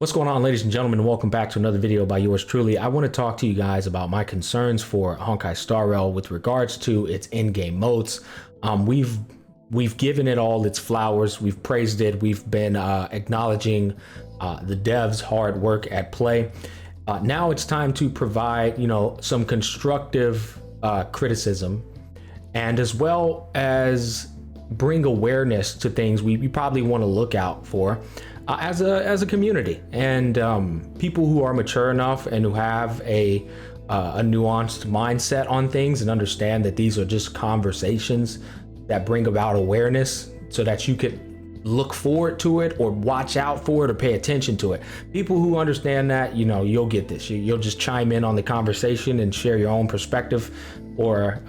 What's going on, ladies and gentlemen? Welcome back to another video by yours truly. I want to talk to you guys about my concerns for Honkai Star Rail with regards to its in-game modes. We've given it all its flowers. We've praised it. We've been acknowledging the devs' hard work at play. Now it's time to provide, some constructive criticism, and as well as bring awareness to things we probably want to look out for. As a community, and people who are mature enough and who have a nuanced mindset on things and understand that these are just conversations that bring about awareness so that you could look forward to it or watch out for it or pay attention to it. People who understand that, you'll get this. You'll just chime in on the conversation and share your own perspective or,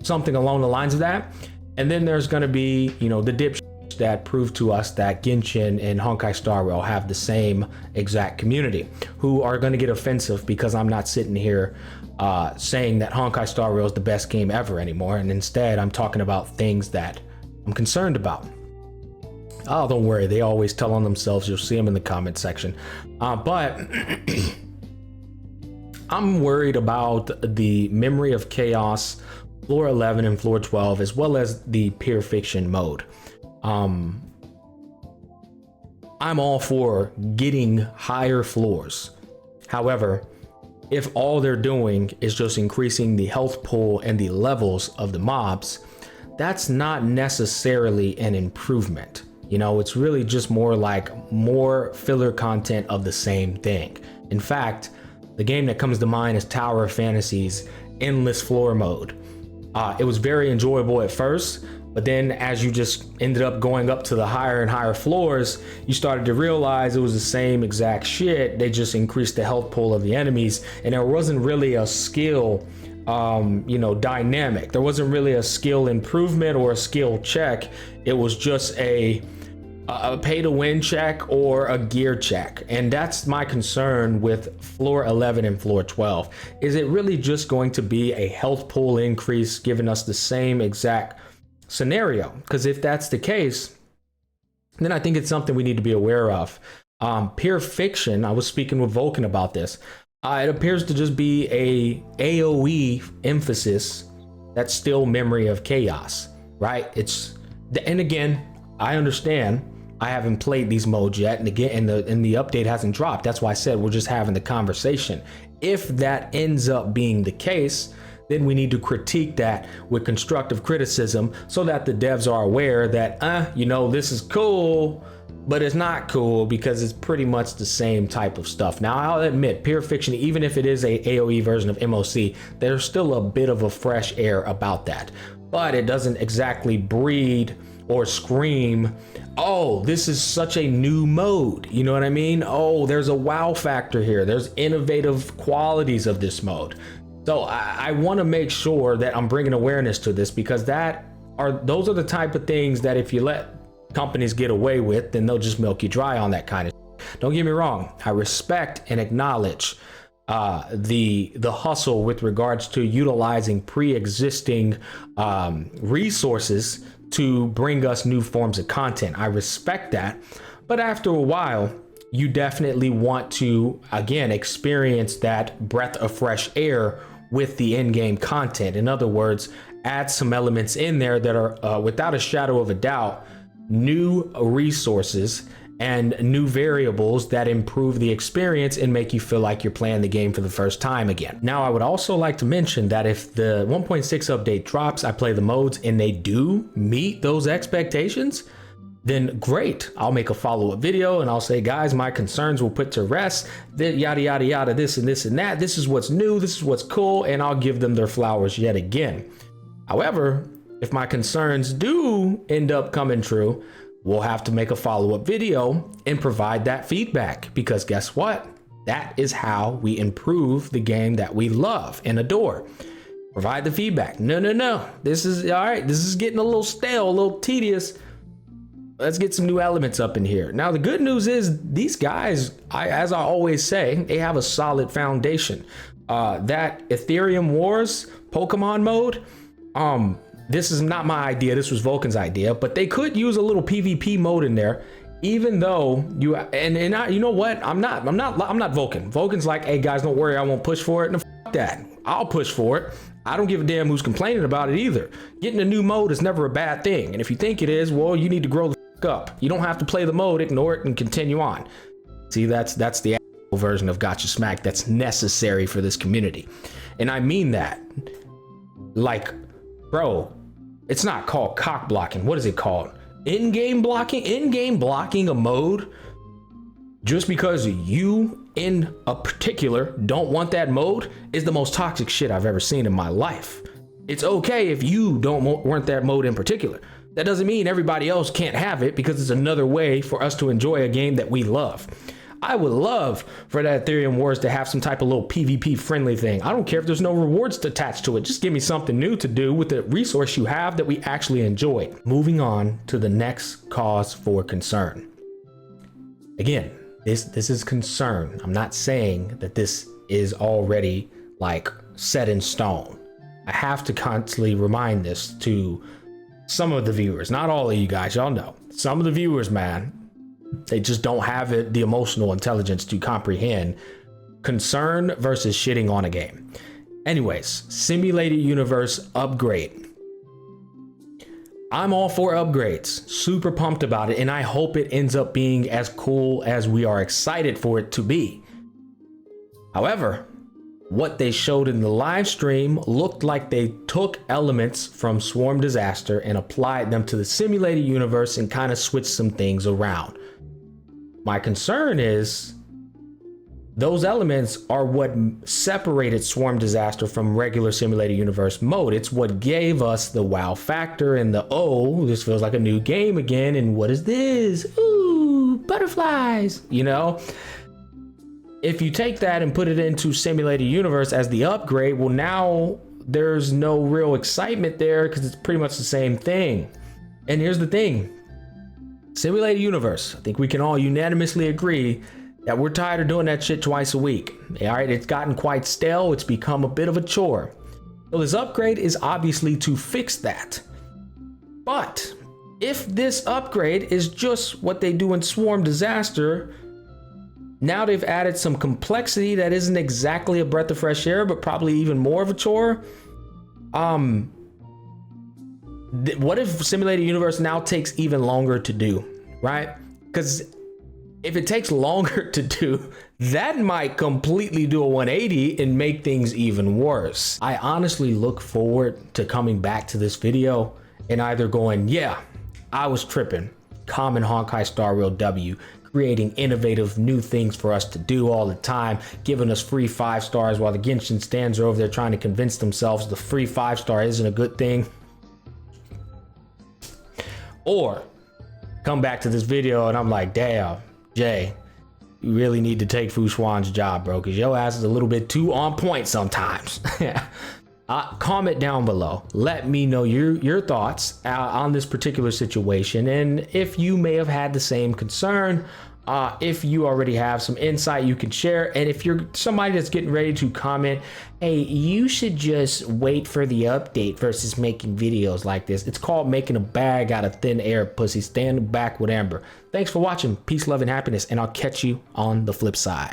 something along the lines of that. And then there's going to be, the dip that prove to us that Genshin and Honkai Star Rail have the same exact community, who are going to get offensive because I'm not sitting here saying that Honkai Star Rail is the best game ever anymore, and instead I'm talking about things that I'm concerned about. Oh, don't worry, they always tell on themselves. You'll see them in the comment section, but I'm worried about the Memory of Chaos, Floor 11 and Floor 12, as well as the Pure Fiction mode. I'm all for getting higher floors. However, if all they're doing is just increasing the health pool and the levels of the mobs, that's not necessarily an improvement. It's really just more like more filler content of the same thing. In fact, the game that comes to mind is Tower of Fantasy's Endless Floor mode. It was very enjoyable at first, but then as you just ended up going up to the higher and higher floors, you started to realize it was the same exact shit. They just increased the health pool of the enemies, and there wasn't really a skill, dynamic. There wasn't really a skill improvement or a skill check. It was just a pay to win check or a gear check. And that's my concern with Floor 11 and Floor 12. Is it really just going to be a health pool increase giving us the same exact scenario? Because if that's the case, then I think it's something we need to be aware of. Pure Fiction, I was speaking with Vulcan about this. It appears to just be a AoE emphasis that's still Memory of Chaos, right? And again, I understand I haven't played these modes yet, and again, and the update hasn't dropped. That's why I said we're just having the conversation. If that ends up being the case, then we need to critique that with constructive criticism so that the devs are aware that, this is cool, but it's not cool because it's pretty much the same type of stuff. Now, I'll admit, Pure Fiction, even if it is a AoE version of MOC, there's still a bit of a fresh air about that, but it doesn't exactly breed or scream, oh, this is such a new mode. You know what I mean? Oh, there's a wow factor here. There's innovative qualities of this mode. So I want to make sure that I'm bringing awareness to this, because those are the type of things that if you let companies get away with, then they'll just milk you dry on that kind of shit. Don't get me wrong. I respect and acknowledge the hustle with regards to utilizing pre-existing resources to bring us new forms of content. I respect that. But after a while, you definitely want to, again, experience that breath of fresh air with the in-game content. In other words, add some elements in there that are, without a shadow of a doubt, new resources and new variables that improve the experience and make you feel like you're playing the game for the first time again. Now, I would also like to mention that if the 1.6 update drops, I play the modes and they do meet those expectations, then great. I'll make a follow-up video and I'll say, guys, my concerns will put to rest, yada, yada, yada, this and this and that. This is what's new. This is what's cool. And I'll give them their flowers yet again. However, if my concerns do end up coming true, we'll have to make a follow-up video and provide that feedback, because guess what? That is how we improve the game that we love and adore. Provide the feedback. No. This is all right. This is getting a little stale, a little tedious. Let's get some new elements up in here. Now, the good news is these guys, as I always say, they have a solid foundation. That Ethereum Wars Pokemon mode, this is not my idea. This was Vulcan's idea, but they could use a little PvP mode in there. even though you and I, you know what? I'm not Vulcan. Vulcan's like, hey guys, don't worry, I won't push for it. No, f that. I'll push for it. I don't give a damn who's complaining about it either. Getting a new mode is never a bad thing. And if you think it is, well, you need to grow the f up. You don't have to play the mode, ignore it, and continue on. See, that's the version of Gacha Smack that's necessary for this community. And I mean that. Like, bro, it's not called cock blocking. What is it called? In-game blocking? In-game blocking a mode just because you in a particular don't want that mode is the most toxic shit I've ever seen in my life. It's okay if you don't want that mode in particular. That doesn't mean everybody else can't have it, because it's another way for us to enjoy a game that we love. I would love for that Ethereum Wars to have some type of little PvP friendly thing. I don't care if there's no rewards attached to it. Just give me something new to do with the resource you have that we actually enjoy. Moving on to the next cause for concern. Again, this is concern. I'm not saying that this is already like set in stone. I have to constantly remind this to some of the viewers, not all of you guys, y'all know. Some of the viewers, man, they just don't have the emotional intelligence to comprehend concern versus shitting on a game. Anyways, simulated universe upgrade. I'm all for upgrades, super pumped about it, and I hope it ends up being as cool as we are excited for it to be. However, what they showed in the live stream looked like they took elements from Swarm Disaster and applied them to the simulated universe and kind of switched some things around. My concern is those elements are what separated Swarm Disaster from regular simulated universe mode. It's what gave us the wow factor and the, oh, this feels like a new game again. And what is this? Ooh, butterflies, you know? If you take that and put it into simulated universe as the upgrade, well, now there's no real excitement there because it's pretty much the same thing. And here's the thing. Simulated universe, I think we can all unanimously agree that we're tired of doing that shit twice a week. All right, it's gotten quite stale. It's become a bit of a chore. So this upgrade is obviously to fix that. But if this upgrade is just what they do in Swarm Disaster, now they've added some complexity that isn't exactly a breath of fresh air, but probably even more of a chore. What if simulated universe now takes even longer to do, right? Because if it takes longer to do, that might completely do a 180 and make things even worse. I honestly look forward to coming back to this video and either going, yeah, I was tripping, common Honkai Star Rail W, creating innovative new things for us to do all the time, giving us free 5 stars while the Genshin stands are over there trying to convince themselves the free 5-star isn't a good thing. Or come back to this video and I'm like, damn, Jay, you really need to take Fu Xuan's job, bro, because your ass is a little bit too on point sometimes. Comment down below. Let me know your thoughts on this particular situation, and if you may have had the same concern. If you already have some insight you can share, and if you're somebody that's getting ready to comment, hey, you should just wait for the update versus making videos like this. It's called making a bag out of thin air, pussy. Stand back with Amber. Thanks for watching. Peace, love, and happiness, and I'll catch you on the flip side.